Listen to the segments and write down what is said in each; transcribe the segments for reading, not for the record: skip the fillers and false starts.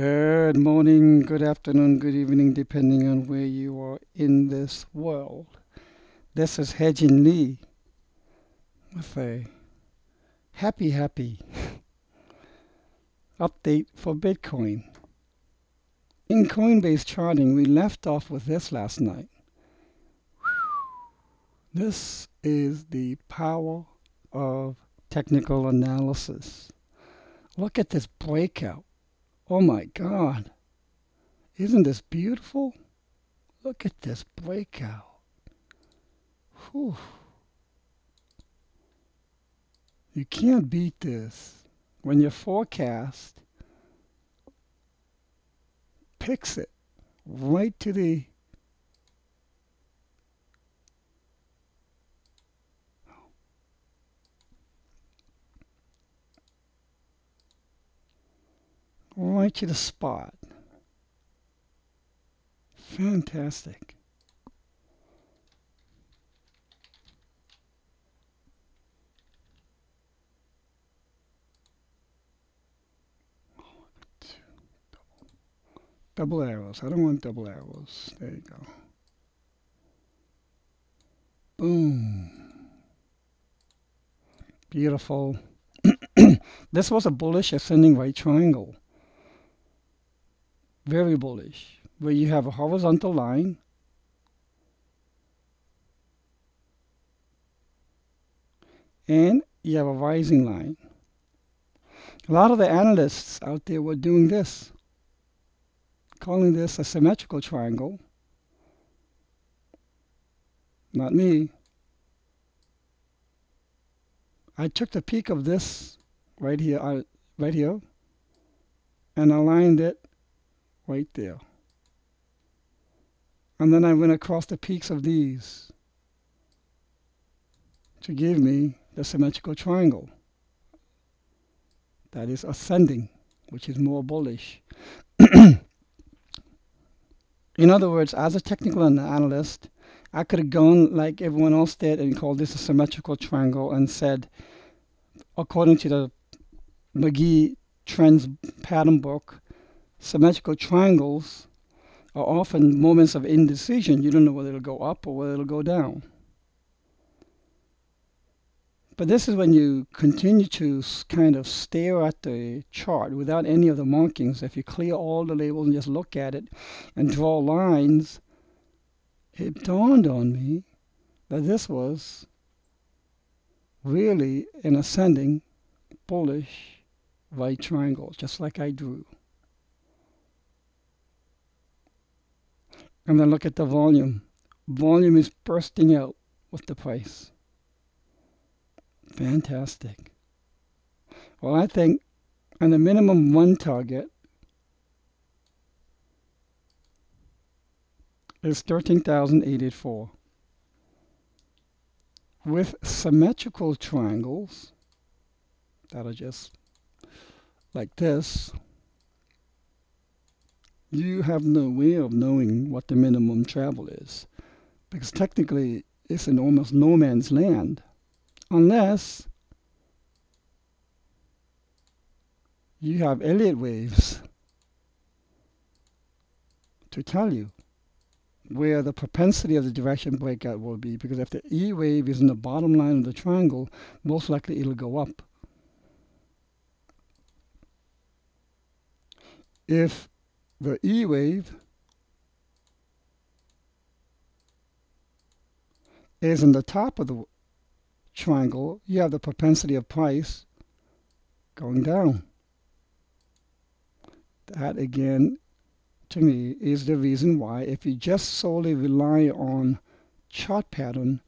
Good morning, good afternoon, good evening, depending on where you are in this world. This is Haejin Lee with a happy update for Bitcoin. In Coinbase charting, we left off with this last night. This is the power of technical analysis. Look at this breakout. Oh my God. Isn't this beautiful? Look at this breakout. Whew. You can't beat this. When your forecast picks it right to the spot. Fantastic. Double arrows. I don't want double arrows. There you go. Boom. Beautiful. This was a bullish ascending right triangle. Very bullish. Where you have a horizontal line and you have a rising line. A lot of the analysts out there were doing this, calling this a symmetrical triangle. Not me. I took the peak of this right here, and aligned it right there. And then I went across the peaks of these to give me the symmetrical triangle. That is ascending, which is more bullish. In other words, as a technical analyst, I could have gone like everyone else did and called this a symmetrical triangle and said, according to the McGee Trends pattern book, symmetrical triangles are often moments of indecision. You don't know whether it'll go up or whether it'll go down. But this is when you continue to kind of stare at the chart without any of the markings. If you clear all the labels and just look at it and draw lines, it dawned on me that this was really an ascending bullish right triangle, just like I drew. And then look at the volume. Volume is bursting out with the price. Fantastic. Well, I think on the minimum one target is 13,884. With symmetrical triangles that are just like this, you have no way of knowing what the minimum travel is, because technically it's in almost no man's land unless you have Elliott waves to tell you where the propensity of the direction breakout will be, because if the E wave is in the bottom line of the triangle, most likely it'll go up. If the E wave is in the top of the triangle, you have the propensity of price going down. That again, to me, is the reason why if you just solely rely on chart pattern,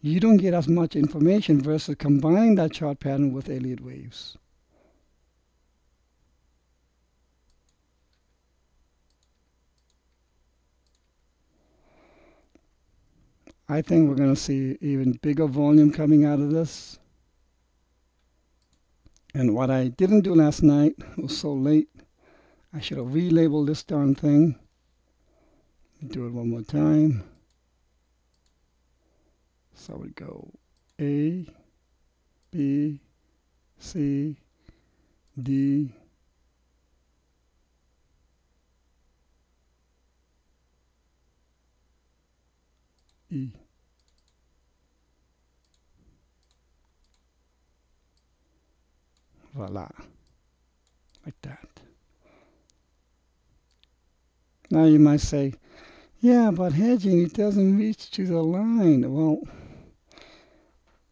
you don't get as much information versus combining that chart pattern with Elliott waves. I think we're going to see even bigger volume coming out of this. And what I didn't do last night, it was so late, I should have relabeled this darn thing. Do it one more time. So we go A, B, C, D, E. Voila, like that. Now you might say, yeah, but hedging, it doesn't reach to the line. Well,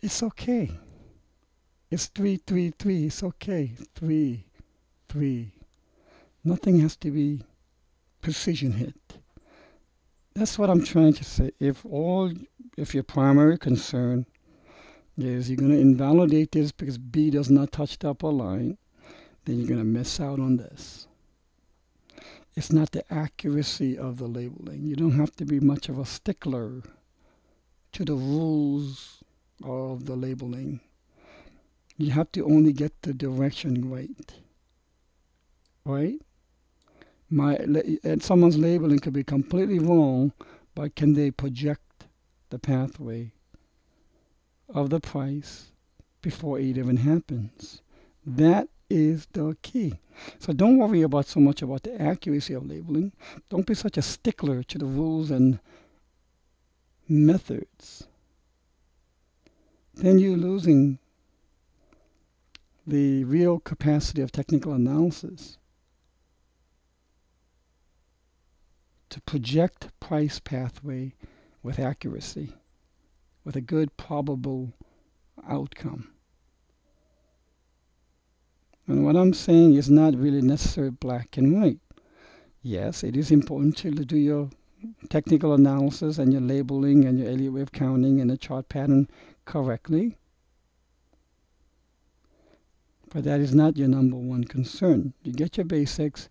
it's okay. It's 333. It's okay. 3, 3. Nothing has to be precision hit. That's what I'm trying to say. If your primary concern is you're going to invalidate this because B does not touch the upper line, then you're going to miss out on this. It's not the accuracy of the labeling. You don't have to be much of a stickler to the rules of the labeling. You have to only get the direction right. Right? And someone's labeling could be completely wrong, but can they project the pathway of the price before it even happens? That is the key. So don't worry about so much about the accuracy of labeling. Don't be such a stickler to the rules and methods. Then you're losing the real capacity of technical analysis to project price pathway with accuracy, with a good probable outcome. And what I'm saying is not really necessarily black and white. Yes, it is important to do your technical analysis and your labeling and your Elliott wave counting and the chart pattern correctly. But that is not your number one concern. You get your basics,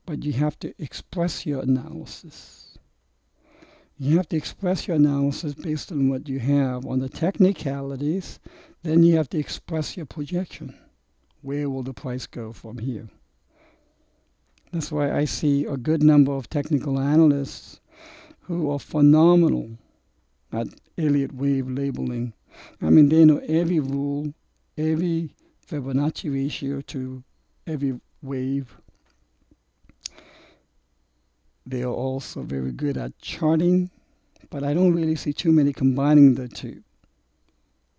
but you have to express your analysis. You have to express your analysis based on what you have on the technicalities. Then you have to express your projection. Where will the price go from here? That's why I see a good number of technical analysts who are phenomenal at Elliott wave labeling. I mean, they know every rule, every Fibonacci ratio to every wave. They are also very good at charting, but I don't really see too many combining the two,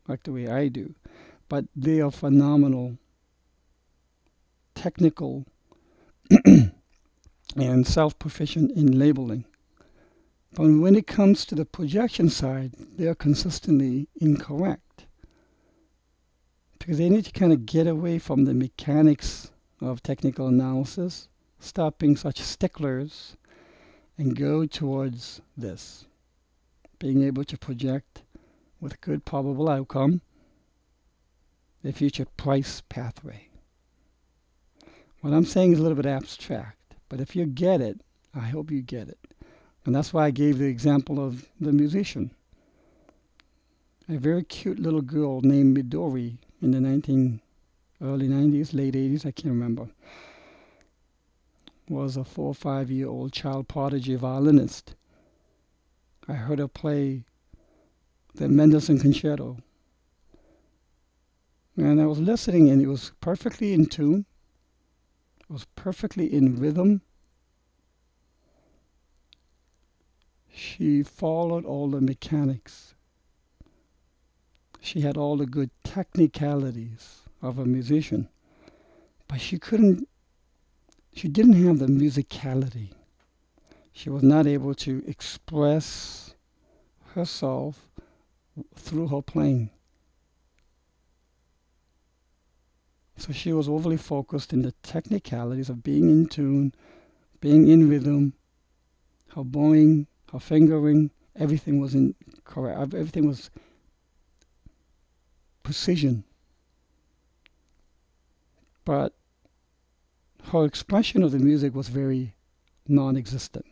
like the way I do. But they are phenomenal technical and self-proficient in labeling. But when it comes to the projection side, they are consistently incorrect. Because they need to kind of get away from the mechanics of technical analysis, stop being such sticklers, and go towards this. Being able to project with good probable outcome the future price pathway. What I'm saying is a little bit abstract, but if you get it, I hope you get it. And that's why I gave the example of the musician. A very cute little girl named Midori in the early 90s, late 80s, I can't remember, was a 4 or 5-year-old child prodigy violinist. I heard her play the Mendelssohn Concerto. And I was listening, and it was perfectly in tune. It was perfectly in rhythm. She followed all the mechanics. She had all the good technicalities of a musician, but she didn't have the musicality. She was not able to express herself through her playing. So she was overly focused in the technicalities of being in tune, being in rhythm, her bowing, her fingering, everything was correct. Everything was precision. But her expression of the music was very non-existent.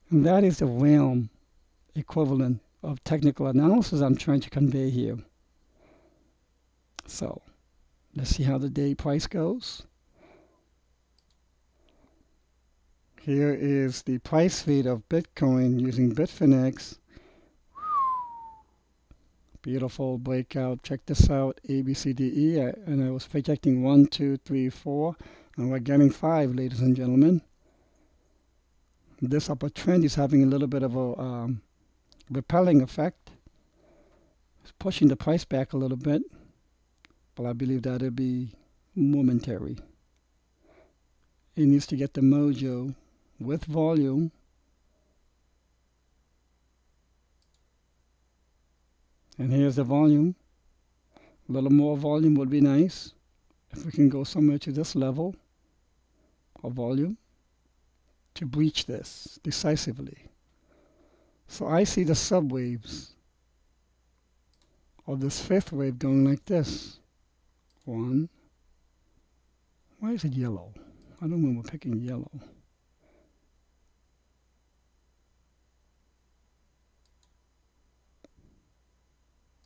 And that is the realm equivalent of technical analysis I'm trying to convey here. So let's see how the day price goes. Here is the price feed of Bitcoin using Bitfinex. Beautiful breakout. Check this out. A, B, C, D, E. And I was projecting 1, 2, 3, 4. And we're getting 5, ladies and gentlemen. This upper trend is having a little bit of a repelling effect. It's pushing the price back a little bit, but I believe that'll be momentary. It needs to get the mojo with volume. And here's the volume. A little more volume would be nice. If we can go somewhere to this level of volume to breach this decisively. So I see the subwaves of this fifth wave going like this. One. Why is it yellow? I don't remember picking yellow.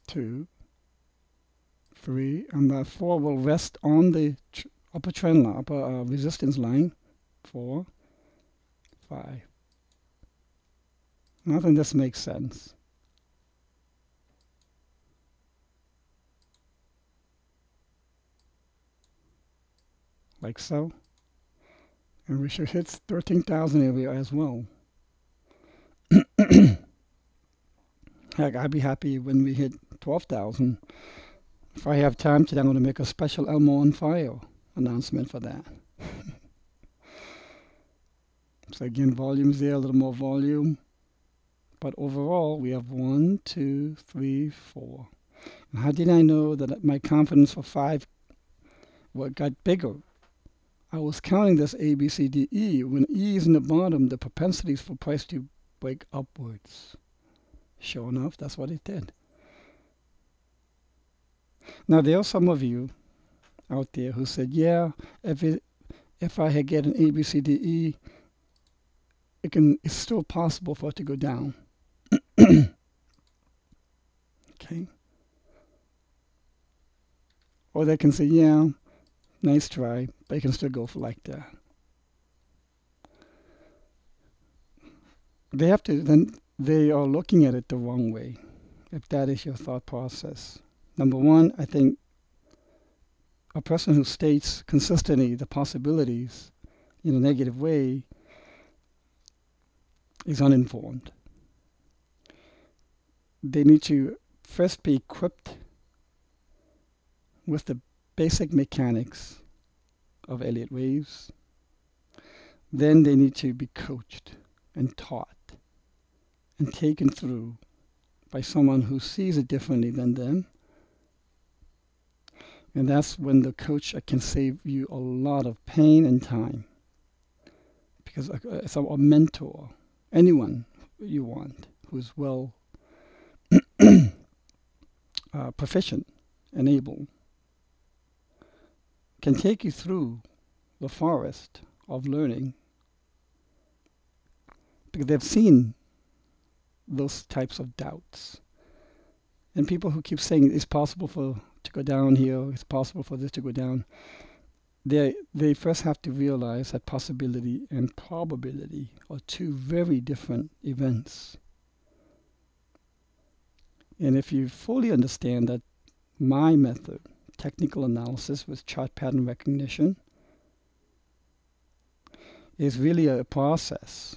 Two, three, and that four will rest on the upper trend line, upper resistance line. 4, 5. I think this makes sense. Like so. And we should hit 13,000 area as well. Heck, I'd be happy when we hit 12,000. If I have time today, I'm going to make a special Elmo on Fire announcement for that. So again, volume's there, a little more volume. But overall, we have 1, 2, 3, 4. And how did I know that my confidence for 5 got bigger? I was counting this A, B, C, D, E. When E is in the bottom, the propensity is for price to break upwards. Sure enough, that's what it did. Now, there are some of you out there who said, yeah, if I had get an A, B, C, D, E, it's still possible for it to go down. Okay. Or they can say, yeah, nice try, but you can still go for like that. Then they are looking at it the wrong way, if that is your thought process. Number one, I think a person who states consistently the possibilities in a negative way is uninformed. They need to first be equipped with the basic mechanics of Elliott waves. Then they need to be coached and taught and taken through by someone who sees it differently than them. And that's when the coach can save you a lot of pain and time. Because it's a mentor, anyone you want who's well proficient and able, can take you through the forest of learning, because they've seen those types of doubts. And people who keep saying it's possible to go down here, it's possible for this to go down, they first have to realize that possibility and probability are two very different events. And if you fully understand that my method, technical analysis with chart pattern recognition, is really a process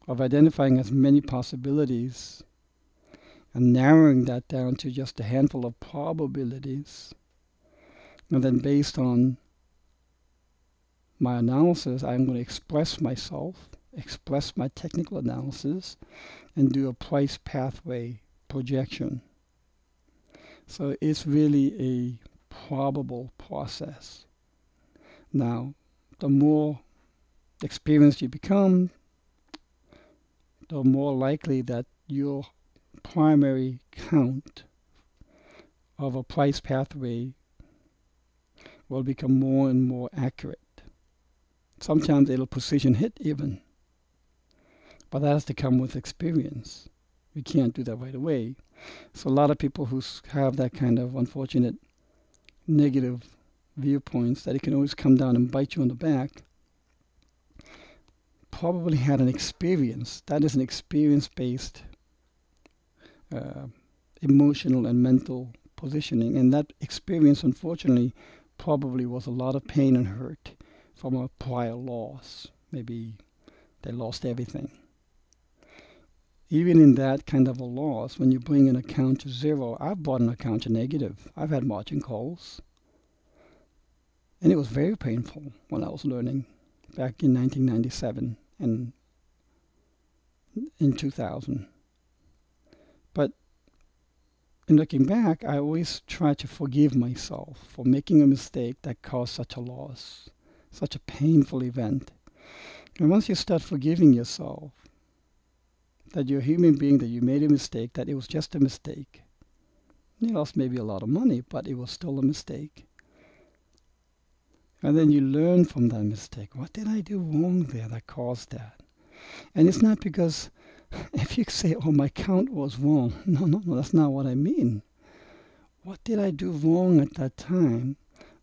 of identifying as many possibilities and narrowing that down to just a handful of probabilities. And then based on my analysis, I'm going to express myself, express my technical analysis, and do a price pathway projection. So it's really a probable process. Now, the more experienced you become, the more likely that your primary count of a price pathway will become more and more accurate. Sometimes it'll precision hit even, but that has to come with experience. We can't do that right away. So a lot of people who have that kind of unfortunate negative viewpoints that it can always come down and bite you on the back probably had an experience. That is an experience-based emotional and mental positioning. And that experience, unfortunately, probably was a lot of pain and hurt from a prior loss. Maybe they lost everything. even in that kind of a loss, when you bring an account to zero, I've bought an account to negative. I've had margin calls. And it was very painful when I was learning back in 1997 and in 2000. But in looking back, I always try to forgive myself for making a mistake that caused such a loss, such a painful event. And once you start forgiving yourself, that you're a human being, that you made a mistake, that it was just a mistake. You lost maybe a lot of money, but it was still a mistake. And then you learn from that mistake. What did I do wrong there that caused that? And it's not because if you say, oh, my count was wrong. No, that's not what I mean. What did I do wrong at that time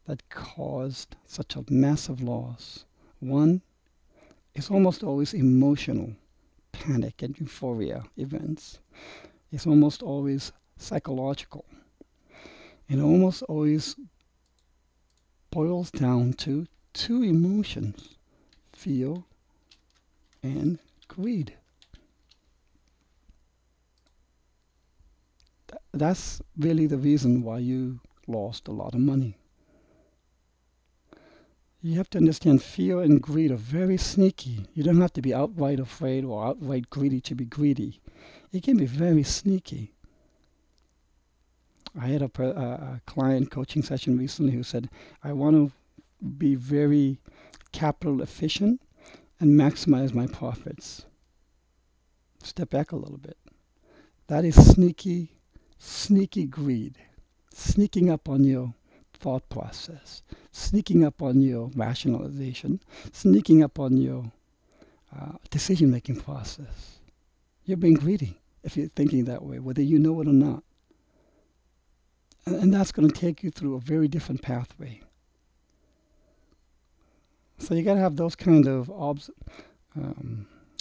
that caused such a massive loss? One, it's almost always emotional, panic and euphoria events. It's almost always psychological. It almost always boils down to two emotions, fear and greed. That's really the reason why you lost a lot of money. You have to understand fear and greed are very sneaky. You don't have to be outright afraid or outright greedy to be greedy. It can be very sneaky. I had a client coaching session recently who said, I want to be very capital efficient and maximize my profits. Step back a little bit. That is sneaky greed, sneaking up on your thought process, sneaking up on your rationalization, sneaking up on your decision-making process. You're being greedy if you're thinking that way, whether you know it or not. And that's going to take you through a very different pathway. So you got to have those kind of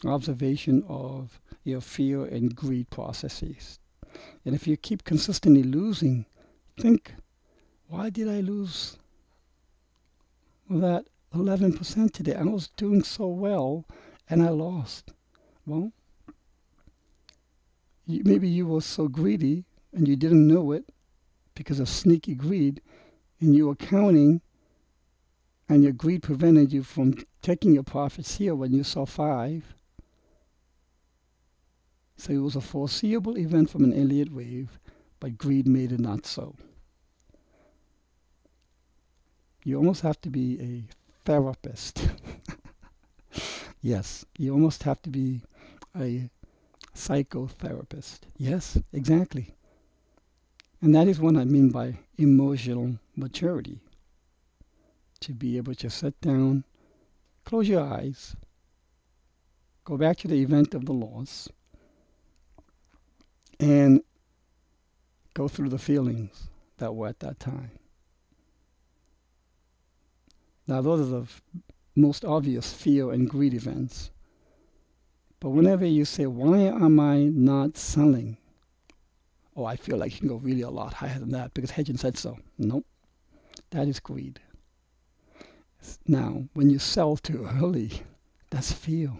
observation of your fear and greed processes. And if you keep consistently losing, think, why did I lose that 11% today? I was doing so well and I lost. Well, maybe you were so greedy and you didn't know it because of sneaky greed, and you were counting and your greed prevented you from taking your profits here when you saw 5. So it was a foreseeable event from an Elliott wave, but greed made it not so. You almost have to be a therapist. Yes, you almost have to be a psychotherapist. Yes, exactly. And that is what I mean by emotional maturity. To be able to sit down, close your eyes, go back to the event of the loss, and go through the feelings that were at that time. Now, those are the most obvious fear and greed events. But whenever you say, why am I not selling? Oh, I feel like you can go really a lot higher than that because Haejin said so. Nope. That is greed. Now, when you sell too early, that's fear.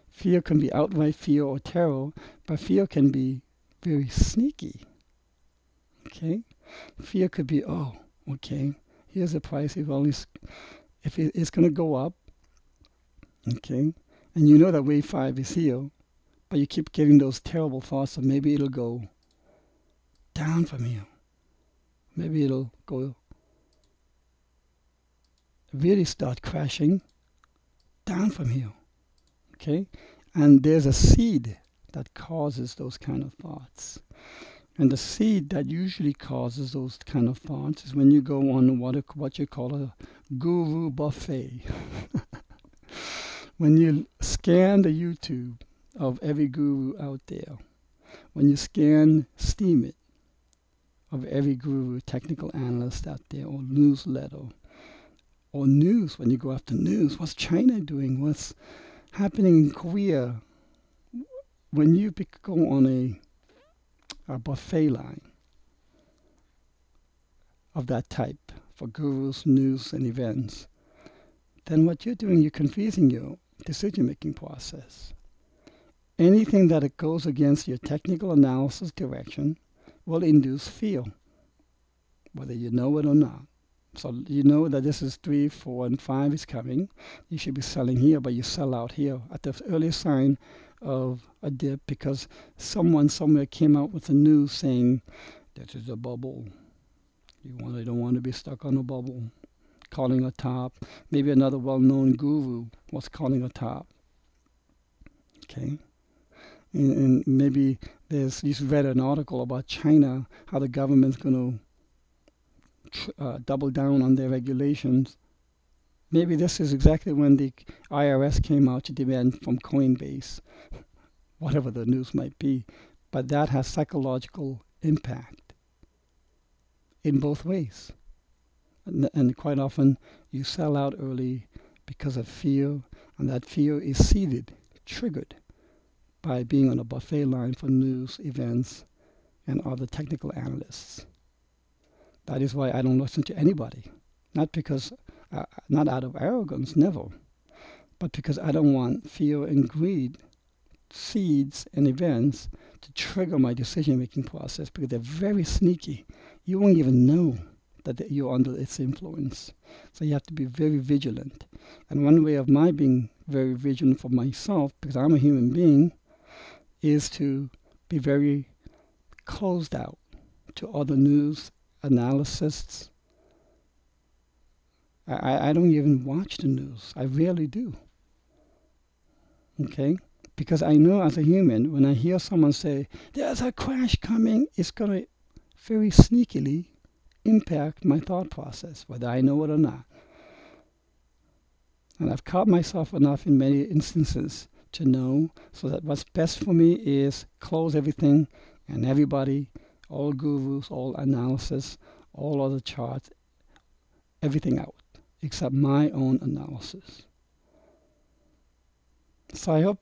Fear can be outright fear or terror, but fear can be very sneaky. Okay? Fear could be, oh, okay, here's the price. If it's going to go up, okay, and you know that wave 5 is here, but you keep getting those terrible thoughts of maybe it'll go down from here. Maybe it'll go really start crashing down from here. Okay? And there's a seed that causes those kind of thoughts. And the seed that usually causes those kind of thoughts is when you go on what you call a guru buffet. When you scan the YouTube of every guru out there, when you scan Steam It of every guru, technical analyst out there, or newsletter, or news, when you go after news, what's China doing? What's happening in Korea? When you go on a buffet line of that type for gurus, news, and events, then what you're doing, you're confusing your decision-making process. Anything that it goes against your technical analysis direction will induce fear, whether you know it or not. So you know that this is 3, 4, and 5 is coming. You should be selling here, but you sell out here at the earliest sign of a dip because someone somewhere came out with the news saying this is a bubble. You don't want to be stuck on a bubble. Calling a top. Maybe another well-known guru was calling a top. Okay. And maybe you read an article about China, how the government's going to double down on their regulations. Maybe this is exactly when the IRS came out to demand from Coinbase, whatever the news might be. But that has psychological impact in both ways. And quite often you sell out early because of fear, and that fear is seeded, triggered by being on a buffet line for news, events, and other technical analysts. That is why I don't listen to anybody. Not because, not out of arrogance, never, but because I don't want fear and greed, seeds and events to trigger my decision-making process because they're very sneaky. You won't even know that you're under its influence. So you have to be very vigilant. And one way of my being very vigilant for myself, because I'm a human being, is to be very closed out to other news analysts. I don't even watch the news. I rarely do. Okay? Because I know as a human, when I hear someone say, there's a crash coming, it's going to very sneakily impact my thought process, whether I know it or not. And I've caught myself enough in many instances to know so that what's best for me is close everything and everybody, all gurus, all analysis, all other charts, everything out except my own analysis. So I hope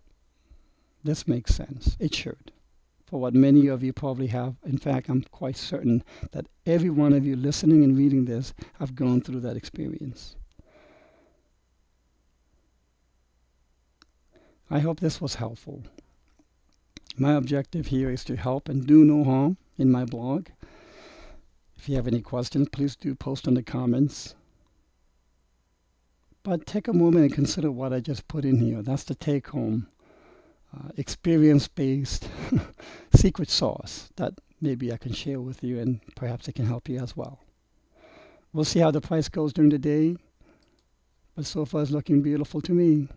this makes sense. It should. For what many of you probably have. In fact, I'm quite certain that every one of you listening and reading this have gone through that experience. I hope this was helpful. My objective here is to help and do no harm in my blog. If you have any questions, please do post in the comments. But take a moment and consider what I just put in here. That's the take-home, experience-based secret sauce that maybe I can share with you, and perhaps it can help you as well. We'll see how the price goes during the day, but so far it's looking beautiful to me.